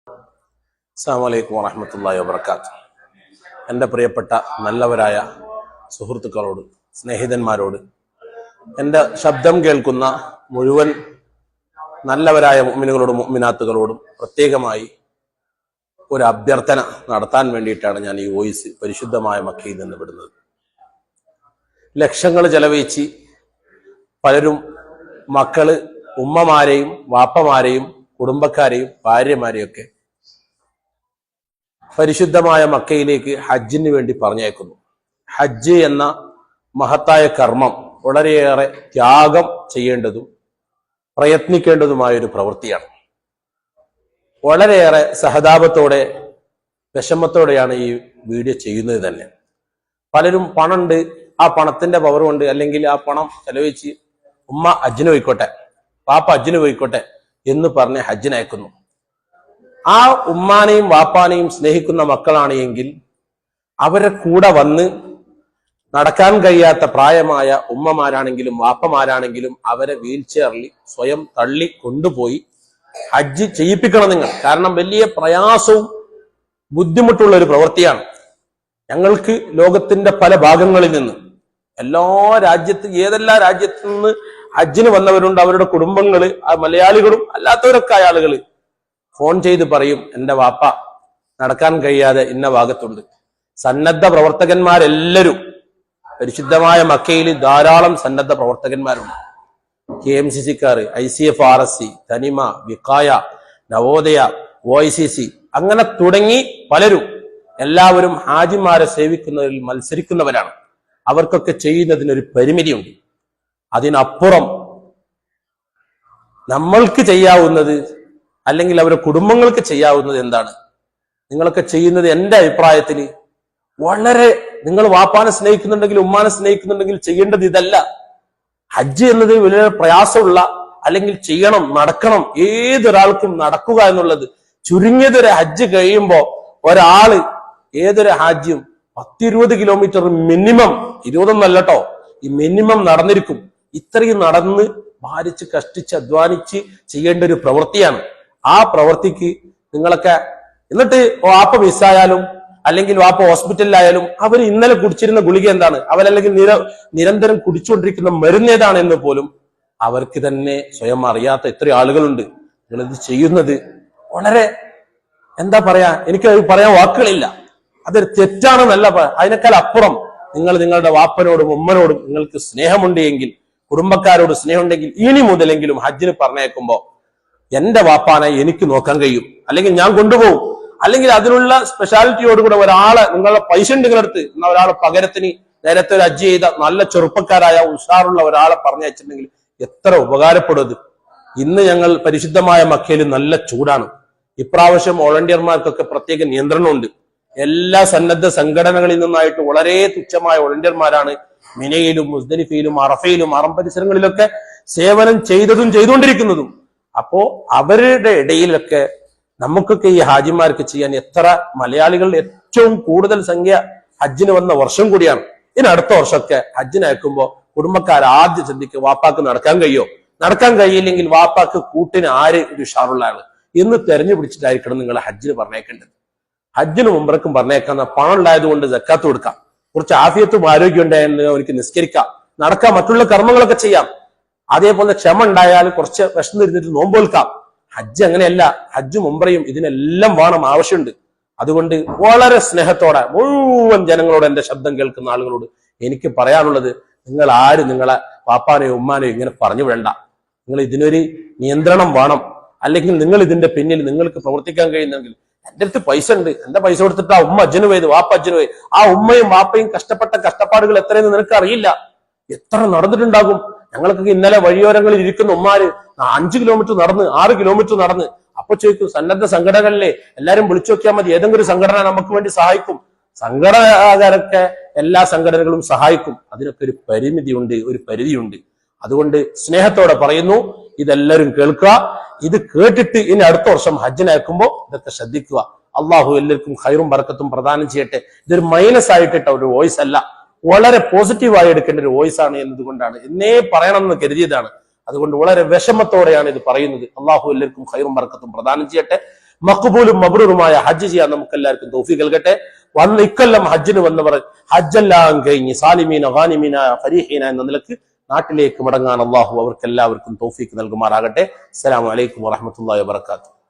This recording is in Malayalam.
അസ്സലാമു അലൈക്കും വറഹ്മത്തുള്ളാഹി വബറകാതുഹു. എൻ്റെ പ്രിയപ്പെട്ട നല്ലവരായ സുഹൃത്തുക്കളോട്, സ്നേഹിതന്മാരോട്, എൻ്റെ ശബ്ദം കേൾക്കുന്ന മുഴുവൻ നല്ലവരായ മുഅ്മിനുകളോടും മുഅ്മിനാത്തുകളോടും പ്രത്യേകമായി ഒരു അഭ്യർത്ഥന നടത്താൻ വേണ്ടിയിട്ടാണ് ഞാൻ ഈ വോയിസ് പരിശുദ്ധമായ മക്കയിൽ നിന്ന് വിടുന്നത്. ലക്ഷങ്ങൾ ചെലവഴിച്ച് പലരും മക്കള് ഉമ്മമാരെയും വാപ്പമാരെയും കുടുംബക്കാരെയും ഭാര്യമാരെയും ഒക്കെ പരിശുദ്ധമായ മക്കയിലേക്ക് ഹജ്ജിന് വേണ്ടി പറഞ്ഞയക്കുന്നു. ഹജ്ജ് എന്ന മഹത്തായ കർമ്മം വളരെയേറെ ത്യാഗം ചെയ്യേണ്ടതും പ്രയത്നിക്കേണ്ടതുമായ ഒരു പ്രവൃത്തിയാണ്. വളരെയേറെ സഹതാപത്തോടെ വിഷമത്തോടെയാണ് ഈ വീഡിയോ ചെയ്യുന്നത് തന്നെ. പലരും പണമുണ്ട്, ആ പണത്തിന്റെ പവർ കൊണ്ട്, അല്ലെങ്കിൽ ആ പണം ചെലവഴിച്ച് ഉമ്മ ഹജ്ജിന് പോയിക്കോട്ടെ, പാപ്പ ഹജ്ജിന് പോയിക്കോട്ടെ എന്ന് പറഞ്ഞ് ഹജ്ജിന് അയക്കുന്നു. ആ ഉമ്മാനെയും വാപ്പാനെയും സ്നേഹിക്കുന്ന മക്കളാണ് എങ്കിൽ അവരെ കൂടെ വന്ന് നടക്കാൻ കഴിയാത്ത പ്രായമായ ഉമ്മമാരാണെങ്കിലും വാപ്പമാരാണെങ്കിലും അവരെ വീൽ ചെയറിൽ സ്വയം തള്ളി കൊണ്ടുപോയി ഹജ്ജ് ചെയ്യിപ്പിക്കണം നിങ്ങൾ. കാരണം വലിയ പ്രയാസവും ബുദ്ധിമുട്ടുള്ള ഒരു പ്രവൃത്തിയാണ്. ഞങ്ങൾക്ക് ലോകത്തിന്റെ പല ഭാഗങ്ങളിൽ നിന്ന്, എല്ലാ ഏതെല്ലാം രാജ്യത്തു നിന്ന് ഹജ്ജിന് വന്നവരുണ്ട്, അവരുടെ കുടുംബങ്ങള്, മലയാളികളും അല്ലാത്തവരൊക്കെ ആളുകൾ ഫോൺ ചെയ്ത് പറയും, എൻ്റെ വാപ്പ നടക്കാൻ കഴിയാതെ ഇന്ന ഭാഗത്തുണ്ട്. സന്നദ്ധ പ്രവർത്തകന്മാരെല്ലാവരും പരിശുദ്ധമായ മക്കയിൽ ധാരാളം സന്നദ്ധ പ്രവർത്തകന്മാരുണ്ട്. KMCC-ക്കാർ, ICF-RSC, തനിമ, വിക്കായ, നവോദയ, OICC, അങ്ങനെ തുടങ്ങി പലരും എല്ലാവരും ഹാജിമാരെ സേവിക്കുന്നതിൽ മത്സരിക്കുന്നവരാണ്. അവർക്കൊക്കെ ചെയ്യുന്നതിനൊരു പരിമിതിയുണ്ട്. അതിനപ്പുറം നമ്മൾക്ക് ചെയ്യാവുന്നത്, അല്ലെങ്കിൽ അവരുടെ കുടുംബങ്ങൾക്ക് ചെയ്യാവുന്നത് എന്താണ്? നിങ്ങളൊക്കെ ചെയ്യുന്നത് എൻ്റെ അഭിപ്രായത്തിൽ വളരെ, നിങ്ങൾ വാപ്പാനെ സ്നേഹിക്കുന്നുണ്ടെങ്കിൽ ഉമ്മാനെ സ്നേഹിക്കുന്നുണ്ടെങ്കിൽ ചെയ്യേണ്ടത് ഇതല്ല. ഹജ്ജ് എന്നത് വലിയ പ്രയാസമുള്ള, അല്ലെങ്കിൽ ചെയ്യണം, നടക്കണം, ഏതൊരാൾക്കും നടക്കുക എന്നുള്ളത്, ചുരുങ്ങിയതൊരു ഹജ്ജ് കഴിയുമ്പോ ഒരാള് ഏതൊരു ഹാജ്യം 10-20 കിലോമീറ്റർ മിനിമം, 20 കേട്ടോ, ഈ മിനിമം നടന്നിരിക്കും. ഇത്രയും നടന്ന് ഭാരിച്ച് കഷ്ടിച്ച് അധ്വാനിച്ച് ചെയ്യേണ്ട ഒരു പ്രവൃത്തിയാണ്. ആ പ്രവൃത്തിക്ക് നിങ്ങളൊക്കെ, എന്നിട്ട് വാപ്പ മിസ്സായാലും അല്ലെങ്കിൽ വാപ്പ ഹോസ്പിറ്റലിലായാലും അവർ ഇന്നലെ കുടിച്ചിരുന്ന ഗുളിക എന്താണ്, അവരല്ലെങ്കിൽ നിരന്തരം കുടിച്ചുകൊണ്ടിരിക്കുന്ന മരുന്ന് ഏതാണ് എന്ന് പോലും അവർക്ക് തന്നെ സ്വയം അറിയാത്ത എത്ര ആളുകളുണ്ട്. നിങ്ങളിത് ചെയ്യുന്നത് വളരെ, എന്താ പറയാ, എനിക്ക് പറയാൻ വാക്കുകളില്ല. അതൊരു തെറ്റാണെന്നല്ല, അതിനേക്കാൾ അപ്പുറം നിങ്ങൾ നിങ്ങളുടെ വാപ്പനോടും ഉമ്മനോടും നിങ്ങൾക്ക് സ്നേഹമുണ്ട് എങ്കിൽ, കുടുംബക്കാരോട് സ്നേഹമുണ്ടെങ്കിൽ ഇനി മുതലെങ്കിലും ഹജ്ജിന് പറഞ്ഞേക്കുമ്പോ എന്റെ വാപ്പാനെ എനിക്ക് നോക്കാൻ കഴിയും, അല്ലെങ്കിൽ ഞാൻ കൊണ്ടുപോകും, അല്ലെങ്കിൽ അതിനുള്ള സ്പെഷ്യാലിറ്റിയോടുകൂടെ ഒരാളെ, നിങ്ങളുടെ പൈസ ഉണ്ട് നിങ്ങളടുത്ത്, എന്നാൽ ഒരാളെ പകരത്തിന് നേരത്തെ ഒരു ഹജ്ജ് ചെയ്ത നല്ല ചെറുപ്പക്കാരായ ഉഷാറുള്ള ഒരാളെ പറഞ്ഞയച്ചിട്ടുണ്ടെങ്കിൽ എത്ര ഉപകാരപ്പെടുന്നത്. ഇന്ന് ഞങ്ങൾ പരിശുദ്ധമായ മക്കയിൽ നല്ല ചൂടാണ്. ഇപ്രാവശ്യം വോളണ്ടിയർമാർക്കൊക്കെ പ്രത്യേക നിയന്ത്രണമുണ്ട്. എല്ലാ സന്നദ്ധ സംഘടനകളിൽ നിന്നായിട്ട് വളരെ തുച്ഛമായ വോളണ്ടിയർമാരാണ് മിനയിലും മുസ്ദലിഫയിലും അറഫയിലും അറം പരിസരങ്ങളിലൊക്കെ സേവനം ചെയ്തതും ചെയ്തുകൊണ്ടിരിക്കുന്നതും. അപ്പോ അവരുടെ ഇടയിലൊക്കെ നമുക്കൊക്കെ ഈ ഹാജിമാർക്ക് ചെയ്യാൻ, എത്ര മലയാളികൾ ഏറ്റവും കൂടുതൽ സംഖ്യ ഹജ്ജിന് വന്ന വർഷം കൂടിയാണ്. ഇനി അടുത്ത വർഷമൊക്കെ ഹജ്ജിന് അയക്കുമ്പോൾ കുടുംബക്കാർ ആദ്യം ചിന്തിക്കുക, വാപ്പാക്ക് നടക്കാൻ കഴിയോ, നടക്കാൻ കഴിയില്ലെങ്കിൽ വാപ്പാക്ക് കൂട്ടിന് ആര് ഒരു ഉഷാറുള്ള ആള് എന്ന് തെരഞ്ഞു പിടിച്ചിട്ടായിരിക്കണം നിങ്ങൾ ഹജ്ജിന് പറഞ്ഞേക്കേണ്ടത്. ഹജ്ജിനും ഉംറക്കും പറഞ്ഞേക്കുന്ന പണം ഉണ്ടായത് കൊണ്ട് സക്കാത്ത് കൊടുക്കാം, കുറച്ച് ആഫിയത്തും ആരോഗ്യം ഉണ്ടായാലും അവർക്ക് നിസ്കരിക്കാം, നടക്കാം, മറ്റുള്ള കർമ്മങ്ങളൊക്കെ ചെയ്യാം. അതേപോലെ ക്ഷമ ഉണ്ടായാൽ കുറച്ച് വിശന്നിരുന്നിട്ട് നോമ്പൊൽക്കാം. ഹജ്ജ് അങ്ങനെയല്ല. ഹജ്ജും ഉംറയും ഇതിനെല്ലാം വേണം, ആവശ്യമുണ്ട്. അതുകൊണ്ട് വളരെ സ്നേഹത്തോടെ മുഴുവൻ ജനങ്ങളോട്, എന്റെ ശബ്ദം കേൾക്കുന്ന ആളുകളോട് എനിക്ക് പറയാനുള്ളത്, നിങ്ങൾ ആരും നിങ്ങളെ പാപ്പാനെയോ ഉമ്മാനെയോ ഇങ്ങനെ പറഞ്ഞു വിടണ്ട. നിങ്ങൾ ഇതിനൊരു നിയന്ത്രണം വേണം. അല്ലെങ്കിൽ നിങ്ങൾ ഇതിന്റെ പിന്നിൽ നിങ്ങൾക്ക് പ്രവർത്തിക്കാൻ കഴിയുന്നെങ്കിൽ, എന്റെ അടുത്ത് പൈസ ഉണ്ട്, എന്റെ പൈസ കൊടുത്തിട്ട് ആ ഉമ്മ അജ്ജന് പോയത്, വാപ്പ അജ്ജന് പോയി, ആ ഉമ്മയും വാപ്പയും കഷ്ടപ്പെട്ട കഷ്ടപ്പാടുകൾ എത്രയെന്ന് നിനക്ക് അറിയില്ല. എത്ര നടന്നിട്ടുണ്ടാകും. ഞങ്ങൾക്കൊക്കെ ഇന്നലെ വഴിയോരങ്ങളിൽ ഇരിക്കുന്ന ഉമ്മാര് 5 കിലോമീറ്റർ നടന്ന്, 6 കിലോമീറ്റർ നടന്ന്. അപ്പൊ ചോദിക്കും, സന്നദ്ധ സംഘടനകളിലെ എല്ലാരും വിളിച്ചു നോക്കിയാൽ മതി, ഏതെങ്കിലും ഒരു സംഘടന നമുക്ക് വേണ്ടി സഹായിക്കും. സംഘടനകാരൊക്കെ എല്ലാ സംഘടനകളും സഹായിക്കും. അതിനൊക്കെ ഒരു പരിമിതിയുണ്ട്, ഒരു പരിധിയുണ്ട്. അതുകൊണ്ട് സ്നേഹത്തോടെ പറയുന്നു, ഇതെല്ലാവരും കേൾക്കുക. ഇത് കേട്ടിട്ട് ഇനി അടുത്ത വർഷം ഹജ്ജിനയക്കുമ്പോൾ ഇതൊക്കെ ശ്രദ്ധിക്കുക. അള്ളാഹു എല്ലാവർക്കും ഖൈറും ബർക്കത്തും പ്രദാനം ചെയ്യട്ടെ. ഇതൊരു മൈനസ് ആയിട്ടിട്ട ഒരു വോയിസ് അല്ല, വളരെ പോസിറ്റീവായി എടുക്കേണ്ട ഒരു വോയിസ് ആണ് എന്നതുകൊണ്ടാണ്, എന്നേ പറയണമെന്ന് കരുതിയതാണ്. അതുകൊണ്ട് വളരെ വിഷമത്തോടെയാണ് ഇത് പറയുന്നത്. അള്ളാഹു എല്ലാവർക്കും ഖൈറും ബർക്കത്തും പ്രദാനം ചെയ്യട്ടെ. മഖ്ബൂലും മബ്റൂറുമായ ഹജ്ജ് ചെയ്യാൻ നമുക്ക് എല്ലാവർക്കും തൗഫീഖ് നൽകട്ടെ. വന്ന് ഇക്കൊല്ലം ഹജ്ജിന് വന്നവർ ഹജ്ജെല്ലാം കഴിഞ്ഞ് സാലിമീന ഗാനിമീന ഫരീഹീന എന്ന നിലക്ക് നാട്ടിലേക്ക് മടങ്ങാൻ അള്ളാഹു അവർക്ക് എല്ലാവർക്കും തൗഫീഖ് നൽകുമാറാകട്ടെ. അസ്സലാമു അലൈക്കും വറഹ്മത്തുള്ളാഹി വബറകാതുഹു.